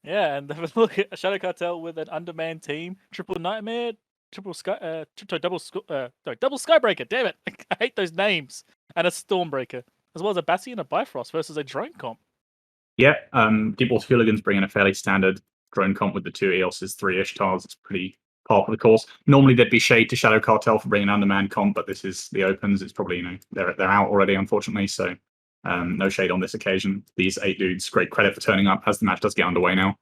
Yeah, and have a look at Shadow Cartel with an undermanned team, triple nightmare, triple sky, sorry, double skybreaker. Damn it, I hate those names. And a stormbreaker, as well as a Bassi and a Bifrost versus a drone comp. Yeah, Deepwater Hooligans bring in a fairly standard drone comp with the two EOS's, three Ishtars. It's pretty par for the course. Normally there'd be shade to Shadow Cartel for bringing an undermanned comp, but this is the opens. It's probably, they're out already, unfortunately. So no shade on this occasion. These 8 dudes, great credit for turning up as the match does get underway now.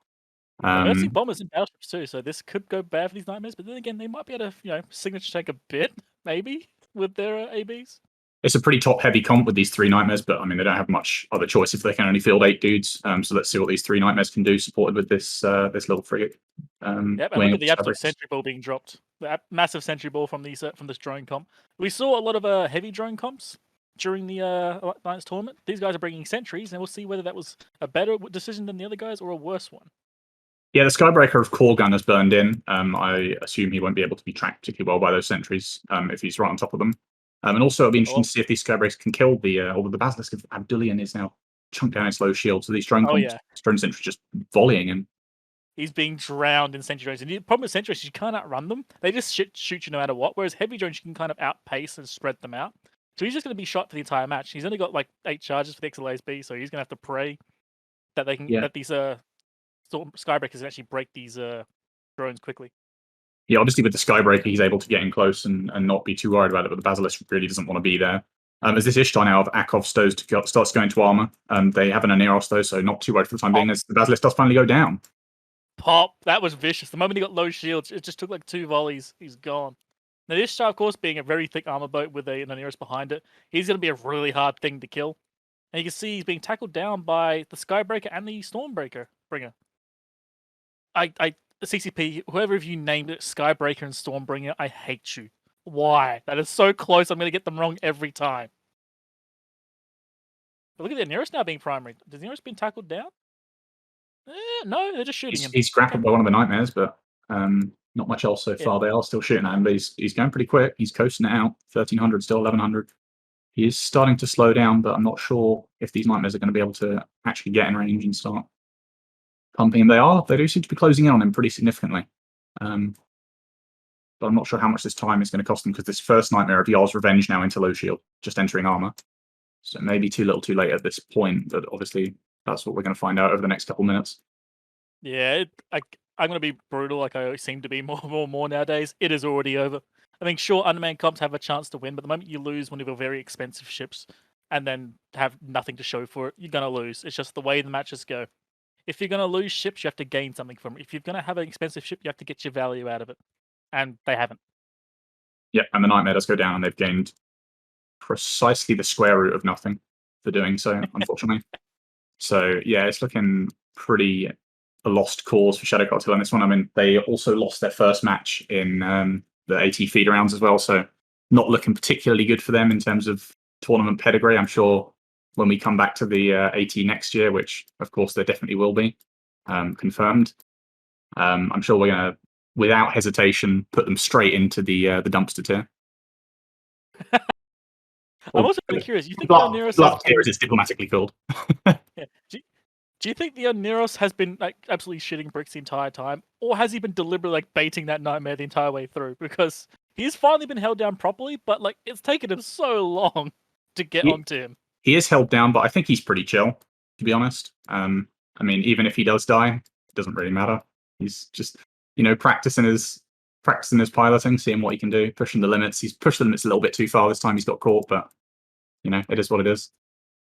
They're versing bombers and battleships too, so this could go bad for these nightmares. But then again, they might be able to, signature tank a bit, maybe, with their ABs. It's a pretty top-heavy comp with these 3 nightmares, but I mean they don't have much other choice if they can only field 8 dudes. So let's see what these 3 nightmares can do, supported with this this little frigate. Yep, and look at the absolute sentry ball being dropped. The massive sentry ball from these from this drone comp. We saw a lot of heavy drone comps during the Alliance tournament. These guys are bringing sentries, and we'll see whether that was a better decision than the other guys or a worse one. Yeah, the Skybreaker of Core Gun has burned in. I assume he won't be able to be tracked particularly well by those sentries if he's right on top of them. And also, it'll be interesting to see if these Skybreakers can kill although the Basilisk of Abdullian is now chunked down its low shield. So these drone sentries just volleying him. He's being drowned in sentry drones. And the problem with sentry drones is you can't outrun them. They just shoot you no matter what. Whereas heavy drones, you can kind of outpace and spread them out. So he's just going to be shot for the entire match. He's only got like 8 charges for the XLASB, so he's going to have to pray that they can that these Skybreakers can actually break these drones quickly. Yeah, obviously with the Skybreaker, he's able to get in close and not be too worried about it, but the Basilisk really doesn't want to be there. As this Ishtar now of Akov starts going to armor, they have an Aneros though, so not too worried for the time being as the Basilisk does finally go down. Pop, that was vicious. The moment he got low shields, it just took like 2 volleys, he's gone. Now the Ishtar, of course, being a very thick armor boat with an Aneros behind it, he's going to be a really hard thing to kill. And you can see he's being tackled down by the Skybreaker and the Stormbreaker bringer. CCP, whoever of you named it Skybreaker and Stormbringer, I hate you. Why? That is so close, I'm going to get them wrong every time. But look at the Aneros now being primary. Has the Aneros been tackled down? No, they're just shooting him. He's grappled by one of the Nightmares, but not much else so far. They are still shooting at him, but he's going pretty quick. He's coasting it out. 1300, still 1100. He is starting to slow down, but I'm not sure if these Nightmares are going to be able to actually get in range and start pumping him. They do seem to be closing in on him pretty significantly. But I'm not sure how much this time is going to cost them because this first Nightmare of Yar's Revenge now into low shield, just entering armor. So maybe too little too late at this point, but obviously that's what we're going to find out over the next couple minutes. Yeah, I'm going to be brutal like I always seem to be more nowadays. It is already over. I mean, sure, undermanned comps have a chance to win, but the moment you lose one of your very expensive ships and then have nothing to show for it, you're going to lose. It's just the way the matches go. If you're going to lose ships, you have to gain something from it. If you're going to have an expensive ship, you have to get your value out of it. And they haven't. Yeah, and the Nightmare does go down, and they've gained precisely the square root of nothing for doing so, unfortunately. So, yeah, it's looking pretty a lost cause for Shadow Cartel in this one. I mean, they also lost their first match in the AT feeder rounds as well, so not looking particularly good for them in terms of tournament pedigree. I'm sure when we come back to the AT next year, which of course there definitely will be, confirmed, I'm sure we're going to, without hesitation, put them straight into the dumpster tier. I'm also really curious. You think the Oneros tier, as it's diplomatically called? Yeah. Do you think the Oneros has been like absolutely shitting bricks the entire time, or has he been deliberately like baiting that Nightmare the entire way through? Because he's finally been held down properly, but like it's taken him so long to get onto him. He is held down, but I think he's pretty chill, to be honest. I mean, even if he does die, it doesn't really matter. He's just, practicing his piloting, seeing what he can do, pushing the limits. He's pushed the limits a little bit too far this time. He's got caught, but it is what it is.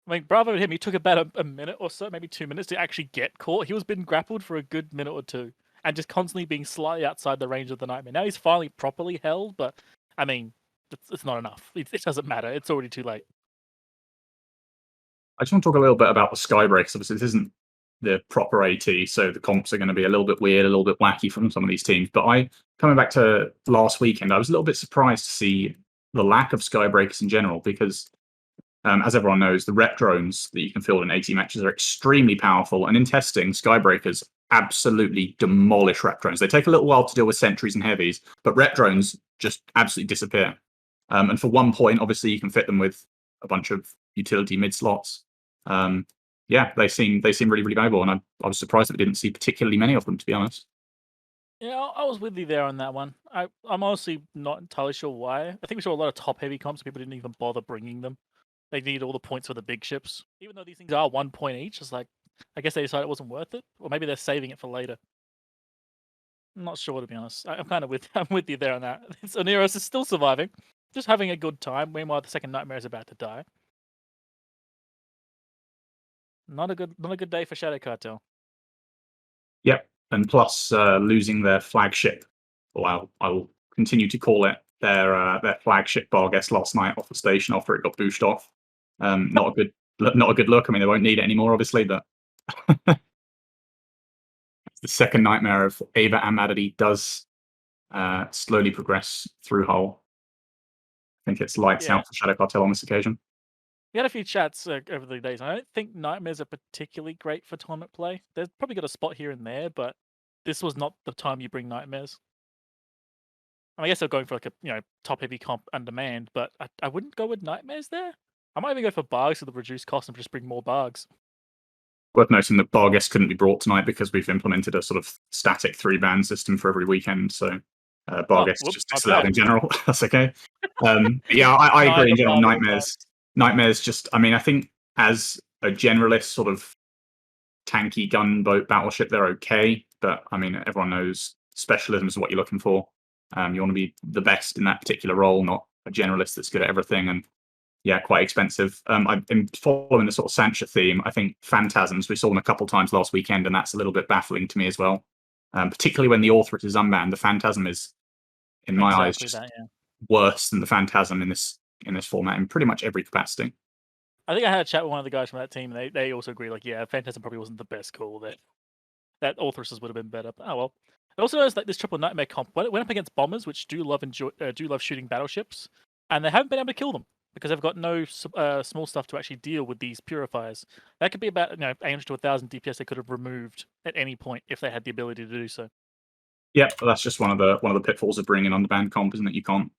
I mean, bravo to him. He took about a minute or so, maybe 2 minutes to actually get caught. He was being grappled for a good minute or two and just constantly being slightly outside the range of the Nightmare. Now he's finally properly held, but I mean, it's not enough. It doesn't matter. It's already too late. I just want to talk a little bit about the Skybreakers. Obviously, this isn't the proper AT, so the comps are going to be a little bit weird, a little bit wacky from some of these teams. But coming back to last weekend, I was a little bit surprised to see the lack of Skybreakers in general because, as everyone knows, the rep drones that you can field in AT matches are extremely powerful. And in testing, Skybreakers absolutely demolish rep drones. They take a little while to deal with sentries and heavies, but rep drones just absolutely disappear. And for 1 point, obviously, you can fit them with a bunch of utility mid slots. yeah, they seem really, really valuable, and I was surprised that we didn't see particularly many of them, to be honest. Yeah, I was with you there on that one. I'm honestly not entirely sure why. I think we saw a lot of top-heavy comps. People didn't even bother bringing them. They needed all the points for the big ships, even though these things are 1 point each. It's like, I guess they decided it wasn't worth it, or maybe they're saving it for later. I'm not sure, to be honest. I'm kind of with I'm with you there on that. Oneros is still surviving, just having a good time. Meanwhile, the second nightmare is about to die. Not a good day for Shadow Cartel. Yep, and plus losing their flagship, well, I will continue to call it their flagship Barguest last night off the station after it got booshed off. Not a good look. I mean, they won't need it anymore, obviously, but the second nightmare of Ava and Madady does slowly progress through Hull. I think it's lights out for Shadow Cartel on this occasion. We had a few chats over the days. I don't think nightmares are particularly great for tournament play. They've probably got a spot here and there, but this was not the time you bring nightmares. I guess they're going for like a top heavy comp and demand, but I wouldn't go with nightmares there. I might even go for bargs with the reduced cost and just bring more bargs. Worth noting that Barguest couldn't be brought tonight because we've implemented a sort of static 3-ban system for every weekend. So Barguest is just disallowed in general. That's okay. Yeah, I agree in general. Nightmares just, I mean, I think as a generalist sort of tanky gunboat battleship, they're okay. But I mean, everyone knows specialism is what you're looking for. You want to be the best in that particular role, not a generalist that's good at everything. And yeah, quite expensive. I've been following the sort of Sancha theme. I think Phantasms, we saw them a couple times last weekend, and that's a little bit baffling to me as well. Particularly when the Authoress is unbanned, the Phantasm is, in my eyes, just worse than the Phantasm in this format in pretty much every capacity. I think I had a chat with one of the guys from that team. They also agree, like, yeah, Phantasm probably wasn't the best call. That Authoresses would have been better. But, oh well. I also noticed like this triple nightmare comp went up against bombers, which do love shooting battleships, and they haven't been able to kill them because they've got no small stuff to actually deal with these purifiers. That could be about 800 to 1,000 DPS they could have removed at any point if they had the ability to do so. Yeah, that's just one of the pitfalls of bringing an underbanned comp, isn't it? You can't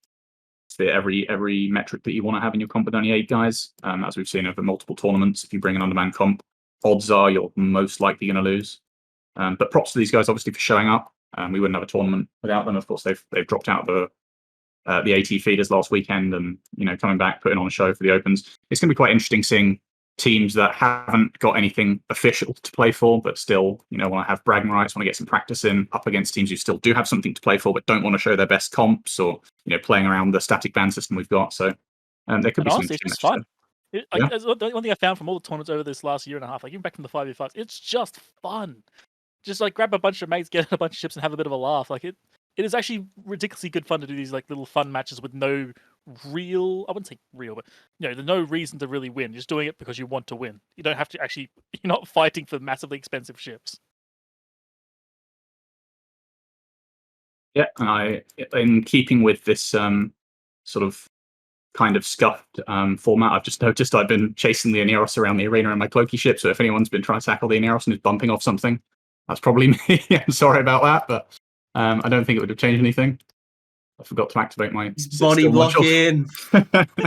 fit every metric that you want to have in your comp with only 8 guys. As we've seen over multiple tournaments, if you bring an underbanned comp, odds are you're most likely going to lose. But props to these guys, obviously, for showing up. We wouldn't have a tournament without them. Of course, they've dropped out of the AT feeders last weekend, and coming back, putting on a show for the Opens. It's going to be quite interesting seeing teams that haven't got anything official to play for, but still, want to have bragging rights, want to get some practice in, up against teams who still do have something to play for, but don't want to show their best comps, or playing around the static ban system we've got. So there could be some interesting it's fun. The one thing I found from all the tournaments over this last year and a half, like even back from the 5v5s, it's just fun. Just like grab a bunch of mates, get a bunch of ships, and have a bit of a laugh. Like it is actually ridiculously good fun to do these like little fun matches with no real, I wouldn't say real, but there's no reason to really win. You're just doing it because you want to win. You don't have to actually, you're not fighting for massively expensive ships. Yeah, and in keeping with this sort of kind of scuffed format, I've just noticed I've been chasing the Oneros around the arena in my cloaky ship. So if anyone's been trying to tackle the Oneros and is bumping off something, that's probably me. I'm sorry about that, but I don't think it would have changed anything. I forgot to activate my body blocking.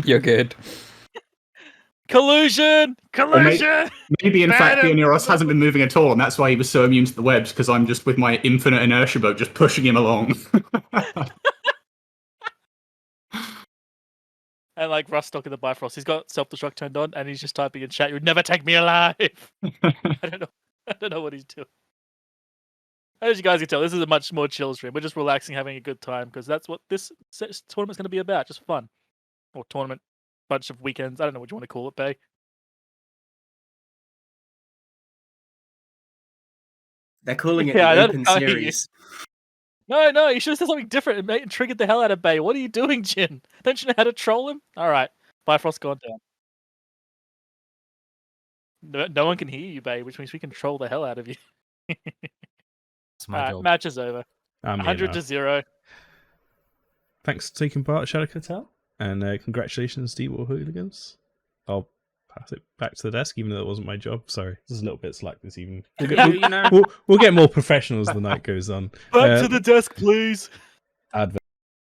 You're good. Collusion! Maybe in fact the Oneros hasn't been moving at all, and that's why he was so immune to the webs, because I'm just with my infinite inertia boat just pushing him along. And like Rustock in the Bifrost, he's got self-destruct turned on, and he's just typing in chat, "You would never take me alive." I don't know what he's doing. As you guys can tell, this is a much more chill stream. We're just relaxing, having a good time, because that's what this tournament's going to be about, just fun. Or tournament, bunch of weekends. I don't know what you want to call it, Bay. They're calling it the Open Series. No, you should have said something different. It triggered the hell out of Bay. What are you doing, Jin? Don't you know how to troll him? All right, Bifrost gone down. No one can hear you, Bay, which means we can troll the hell out of you. It's my job. Match is over. 100-0. Thanks for taking part, Shadow Cartel, and congratulations, Deepwater Hooligans. I'll pass it back to the desk, even though it wasn't my job. Sorry, there's a little bit slack this evening. We'll get more professional as the night goes on. Back to the desk, please. Advert.